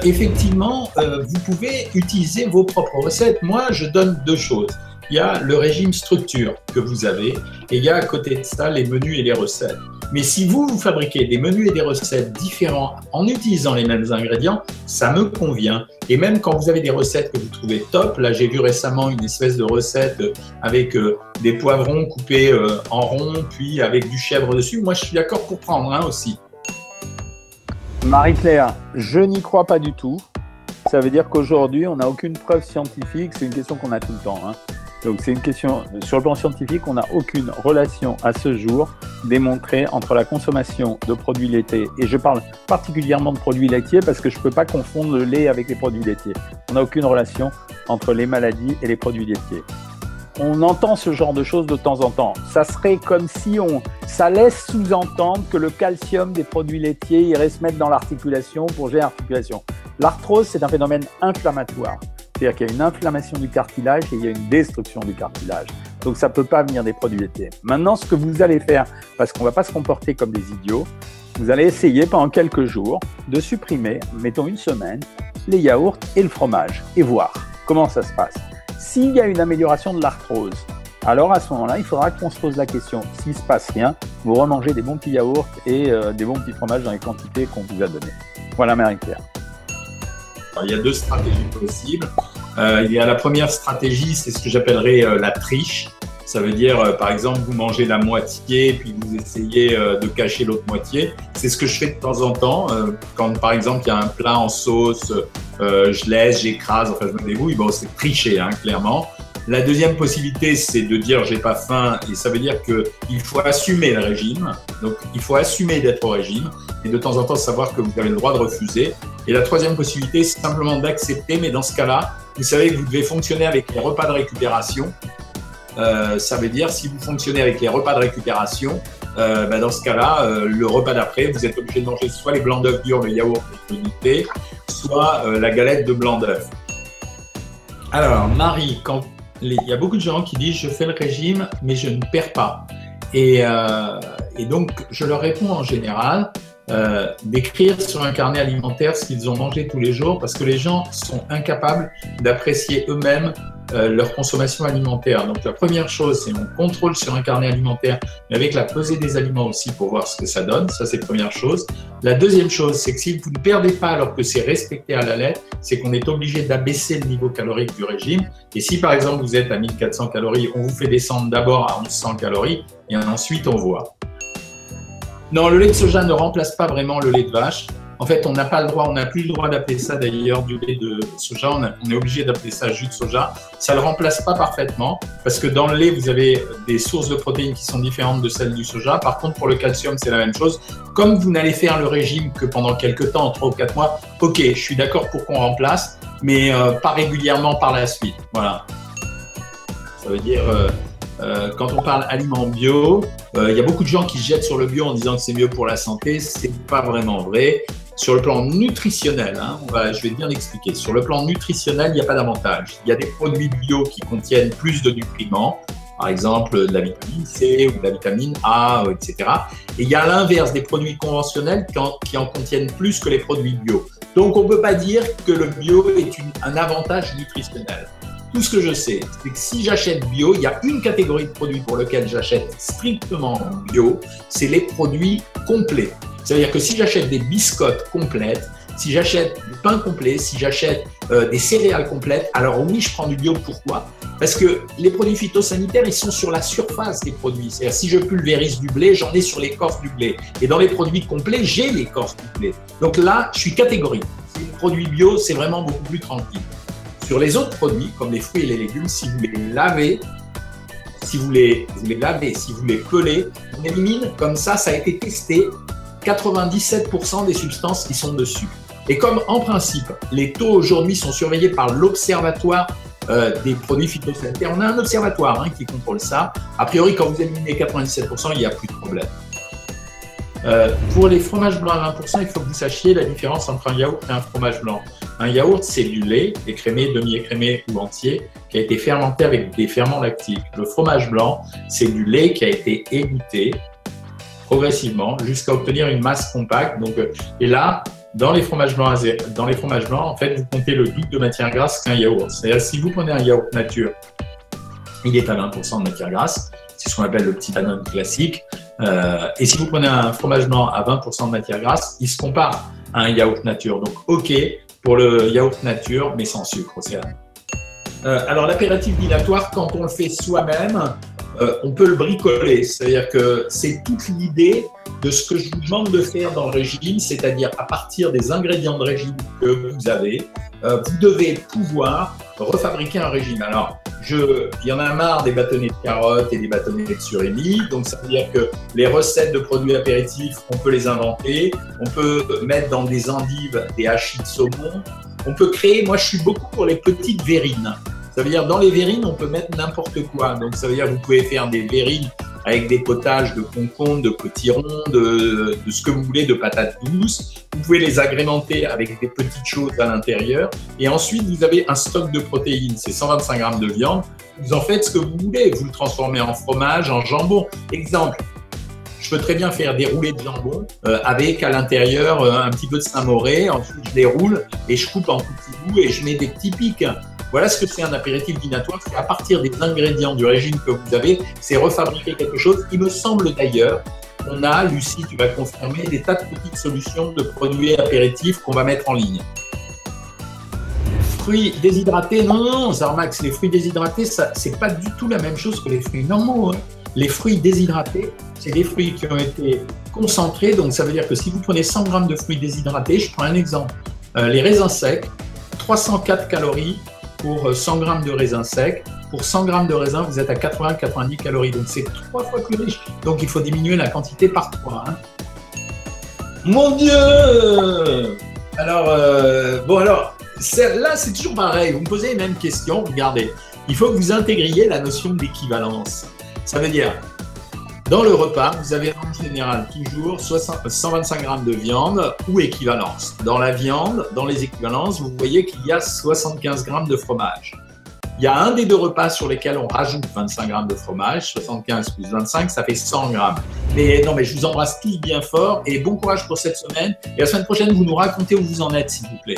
Effectivement, vous pouvez utiliser vos propres recettes. Moi, je donne deux choses. Il y a le régime structure que vous avez et il y a à côté de ça les menus et les recettes. Mais si vous fabriquez des menus et des recettes différents en utilisant les mêmes ingrédients, ça me convient. Et même quand vous avez des recettes que vous trouvez top, là j'ai vu récemment une espèce de recette avec des poivrons coupés en rond, puis avec du chèvre dessus, moi je suis d'accord pour prendre aussi. Marie-Claire, je n'y crois pas du tout. Ça veut dire qu'aujourd'hui, on n'a aucune preuve scientifique. C'est une question qu'on a tout le temps. Donc, c'est une question, sur le plan scientifique, on n'a aucune relation à ce jour démontrée entre la consommation de produits laitiers, et je parle particulièrement de produits laitiers parce que je ne peux pas confondre le lait avec les produits laitiers. On n'a aucune relation entre les maladies et les produits laitiers. On entend ce genre de choses de temps en temps. Ça serait comme si ça laisse sous-entendre que le calcium des produits laitiers irait se mettre dans l'articulation pour gérer l'articulation. L'arthrose, c'est un phénomène inflammatoire. C'est-à-dire qu'il y a une inflammation du cartilage et il y a une destruction du cartilage. Donc, ça ne peut pas venir des produits laitiers. Maintenant, ce que vous allez faire, parce qu'on ne va pas se comporter comme des idiots, vous allez essayer pendant quelques jours de supprimer, mettons une semaine, les yaourts et le fromage et voir comment ça se passe. S'il y a une amélioration de l'arthrose, alors à ce moment-là, il faudra qu'on se pose la question. S'il ne se passe rien, vous remangez des bons petits yaourts et des bons petits fromages dans les quantités qu'on vous a données. Voilà, Marie-Claire. Il y a deux stratégies possibles. Il y a la première stratégie, c'est ce que j'appellerais la triche. Ça veut dire, par exemple, vous mangez la moitié, puis vous essayez de cacher l'autre moitié. C'est ce que je fais de temps en temps. Quand, par exemple, il y a un plat en sauce, je laisse, j'écrase, enfin, je me débrouille. Bon, c'est tricher, clairement. La deuxième possibilité, c'est de dire j'ai pas faim, et ça veut dire qu'il faut assumer le régime. Donc, il faut assumer d'être au régime et de temps en temps savoir que vous avez le droit de refuser. Et la troisième possibilité, c'est simplement d'accepter, mais dans ce cas-là, vous savez que vous devez fonctionner avec les repas de récupération. Ça veut dire, si vous fonctionnez avec les repas de récupération, dans ce cas-là, le repas d'après, vous êtes obligé de manger soit les blancs d'œufs durs, le yaourt et le thé, soit la galette de blanc d'œuf. Alors, Marie, il y a beaucoup de gens qui disent « je fais le régime, mais je ne perds pas ». Et donc, je leur réponds en général d'écrire sur un carnet alimentaire ce qu'ils ont mangé tous les jours, parce que les gens sont incapables d'apprécier eux-mêmes leur consommation alimentaire. Donc la première chose, c'est on contrôle sur un carnet alimentaire, mais avec la pesée des aliments aussi pour voir ce que ça donne. Ça, c'est la première chose. La deuxième chose, c'est que si vous ne perdez pas alors que c'est respecté à la lettre, c'est qu'on est obligé d'abaisser le niveau calorique du régime. Et si par exemple vous êtes à 1400 calories, on vous fait descendre d'abord à 1100 calories et ensuite on voit. Non, le lait de soja ne remplace pas vraiment le lait de vache. En fait, on n'a pas le droit, on n'a plus le droit d'appeler ça d'ailleurs du lait de soja, on est obligé d'appeler ça jus de soja. Ça ne le remplace pas parfaitement parce que dans le lait, vous avez des sources de protéines qui sont différentes de celles du soja. Par contre, pour le calcium, c'est la même chose. Comme vous n'allez faire le régime que pendant quelques temps, 3 ou 4 mois, ok, je suis d'accord pour qu'on remplace, mais pas régulièrement par la suite. Voilà. Ça veut dire... quand on parle aliments bio, il y a beaucoup de gens qui se jettent sur le bio en disant que c'est mieux pour la santé. C'est pas vraiment vrai. Sur le plan nutritionnel, je vais bien l'expliquer. Sur le plan nutritionnel, il n'y a pas d'avantage. Il y a des produits bio qui contiennent plus de nutriments, par exemple de la vitamine C ou de la vitamine A, etc. Et il y a l'inverse des produits conventionnels qui en contiennent plus que les produits bio. Donc on ne peut pas dire que le bio est un avantage nutritionnel. Tout ce que je sais, c'est que si j'achète bio, il y a une catégorie de produits pour lesquels j'achète strictement bio, c'est les produits complets. C'est-à-dire que si j'achète des biscottes complètes, si j'achète du pain complet, si j'achète des céréales complètes, alors oui, je prends du bio. Pourquoi? Parce que les produits phytosanitaires, ils sont sur la surface des produits. C'est-à-dire si je pulvérise du blé, j'en ai sur l'écorce du blé. Et dans les produits complets, j'ai l'écorce du blé. Donc là, je suis catégorique. Si les produits bio, c'est vraiment beaucoup plus tranquille. Sur les autres produits, comme les fruits et les légumes, si vous les lavez, si vous les pelez, on élimine, comme ça a été testé, 97% des substances qui sont dessus. Et comme en principe, les taux aujourd'hui sont surveillés par l'Observatoire des produits phytosanitaires, on a un observatoire qui contrôle ça. A priori, quand vous éliminez 97%, il n'y a plus de problème. Pour les fromages blancs à 20%, il faut que vous sachiez la différence entre un yaourt et un fromage blanc. Un yaourt, c'est du lait, écrémé, demi-écrémé ou entier, qui a été fermenté avec des ferments lactiques. Le fromage blanc, c'est du lait qui a été égoutté progressivement jusqu'à obtenir une masse compacte. Donc, et là, dans les fromages blancs, en fait, vous comptez le double de matière grasse qu'un yaourt. C'est-à-dire, si vous prenez un yaourt nature, il est à 20% de matière grasse. C'est ce qu'on appelle le petit Danone classique. Et si vous prenez un fromage blanc à 20% de matière grasse, il se compare à un yaourt nature. Donc, OK pour le yaourt nature, mais sans sucre, Océane. Alors, l'apéritif dînatoire, quand on le fait soi-même, on peut le bricoler. C'est-à-dire que c'est toute l'idée de ce que je vous demande de faire dans le régime, c'est-à-dire à partir des ingrédients de régime que vous avez, vous devez pouvoir refabriquer un régime. Alors, il y en a marre des bâtonnets de carottes et des bâtonnets de surimi, donc ça veut dire que les recettes de produits apéritifs, on peut les inventer, on peut mettre dans des endives des hachis de saumon, on peut créer, moi je suis beaucoup pour les petites verrines. Ça veut dire dans les verrines, on peut mettre n'importe quoi. Donc ça veut dire que vous pouvez faire des verrines avec des potages de concombres, de potirons, de ce que vous voulez, de patates douces. Vous pouvez les agrémenter avec des petites choses à l'intérieur. Et ensuite, vous avez un stock de protéines. C'est 125 grammes de viande. Vous en faites ce que vous voulez. Vous le transformez en fromage, en jambon. Exemple, je peux très bien faire des roulés de jambon avec à l'intérieur un petit peu de Saint-Moré. Ensuite, je les roule et je coupe en petits bouts et je mets des petits pics. Voilà ce que c'est un apéritif dînatoire, c'est à partir des ingrédients du régime que vous avez, c'est refabriquer quelque chose. Il me semble d'ailleurs qu'on a, Lucie, tu vas confirmer, des tas de petites solutions de produits apéritifs qu'on va mettre en ligne. Fruits déshydratés, non, Zarmax, les fruits déshydratés, c'est pas du tout la même chose que les fruits normaux. Hein. Les fruits déshydratés, c'est des fruits qui ont été concentrés, donc ça veut dire que si vous prenez 100 grammes de fruits déshydratés, je prends un exemple, les raisins secs, 304 calories, pour 100 grammes de raisins secs. Pour 100 grammes de raisins, vous êtes à 80-90 calories. Donc, c'est 3 fois plus riche. Donc, il faut diminuer la quantité par 3. Hein. Mon Dieu! Alors, là, c'est toujours pareil. Vous me posez les mêmes questions. Regardez, il faut que vous intégriez la notion d'équivalence. Ça veut dire, dans le repas, vous avez en général toujours 125 grammes de viande ou équivalence. Dans la viande, dans les équivalences, vous voyez qu'il y a 75 grammes de fromage. Il y a un des deux repas sur lesquels on rajoute 25 grammes de fromage, 75 plus 25, ça fait 100 grammes. Mais non, mais je vous embrasse tous bien fort et bon courage pour cette semaine. Et la semaine prochaine, vous nous racontez où vous en êtes, s'il vous plaît.